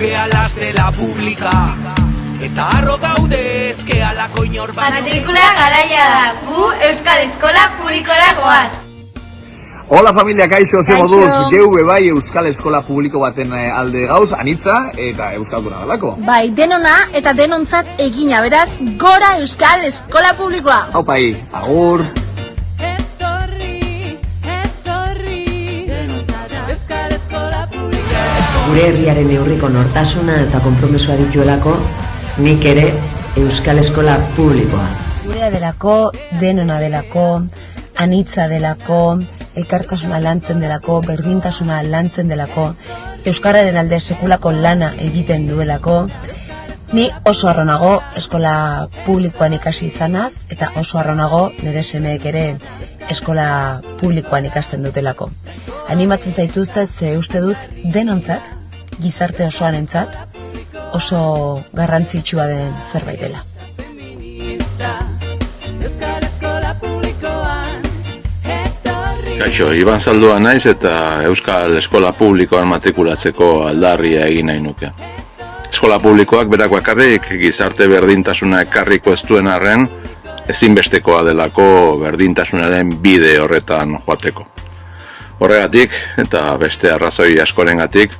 gealas de la pública. Eta harro gaudez, gealako inor baino. Matrikula garaia da, gu Euskal Eskola Publikora goaz. Hola familia, kaixo, ze moduz, geu bai Euskal Eskola Publiko baten alde gauz, anitza eta euskalduna galako. Bai, denona eta denontzat egina, beraz, gora Euskal Eskola Publikoa. Hau pai, agur. Gure herriaren neurriko nortasuna eta konpromisoa dituelako, nik ere Euskal Eskola Publikoa. Gurea delako, denona delako, anitza delako, elkartasuna lantzen delako, berdintasuna lantzen delako, euskararen alde sekulako lana egiten duelako. Ni oso harro nago eskola publikoan ikasi izanaz, eta oso harro nago nire semeek ere eskola publikoan ikasten dutelako. Animatzen zaituztet ze uste dut denontzat, gizarte osoarentzat, oso garrantzitsua den zerbait dela. Kaixo, Iban Zaldua naiz eta Euskal Eskola Publikoan matrikulatzeko aldarria egin nahi nuke. Eskola publikoak berak bakarrik gizarte berdintasuna ekarriko ez duen arren, ezinbestekoa delako berdintasunaren bide horretan joateko. Horregatik, eta beste arrazoi askorengatik,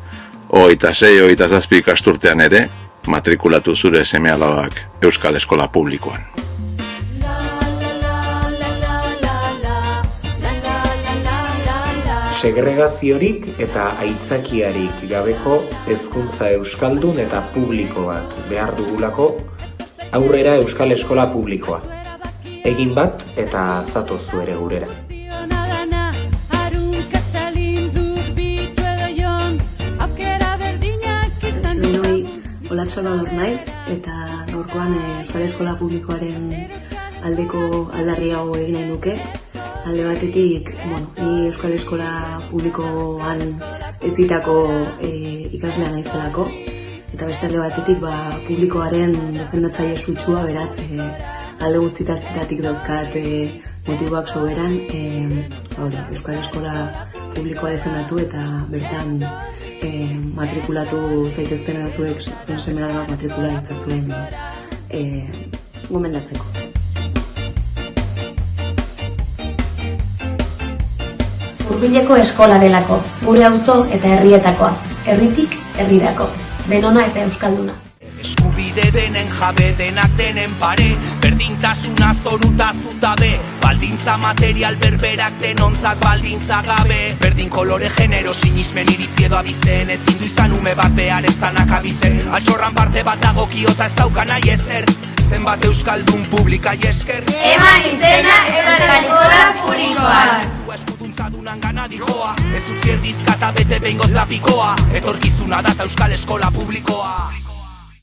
26-27 ikasturtean ere, matrikulatu zure seme-alabak Euskal Eskola Publikoan. Segregaziorik eta aitzakiarik gabeko hezkuntza euskaldun eta publiko bat behar dugulako aurrera Euskal Eskola Publikoa. Egin bat eta zatozu ere gurera. Olatz Salvador naiz eta gaurkoan Euskal Eskola Publikoaren aldeko aldarri hau egin nahi nuke. Alde batetik, ni Euskal Eskola Publikoan hezitako ikaslea naizelako, eta beste alde batetik publikoaren defendatzaile sutsua, beraz alde guztietatik dauzkat motiboak soberan Euskal Eskola Publikoa defendatu eta bertan matrikulatu zaiteztena zuek zuen seme-alabak matrikula ditzazuen gomendatzeko. Hurbileko eskola delako, gure auzo eta herrietakoa, herritik herrirako, denona eta euskalduna. Eskubide denen jabe, denak denen pare, berdintasuna zoruta zutabe, baldintza material berberak denontzat baldintza gabe, berdin kolore genero sinismen iritzi edo abizen, ezin du izan ume bat behar ez danak abitzen, altxorran parte bat dagokiota ez dauka nahi ezer, zenbat euskaldun publika esker. Eman izena Euskal Eskola Publikoan. Eskuduntzadunan gana dijoa, ez utzi erdizka eta bete behingoz lapikoa, etorkizuna data Euskal Eskola Publikoa.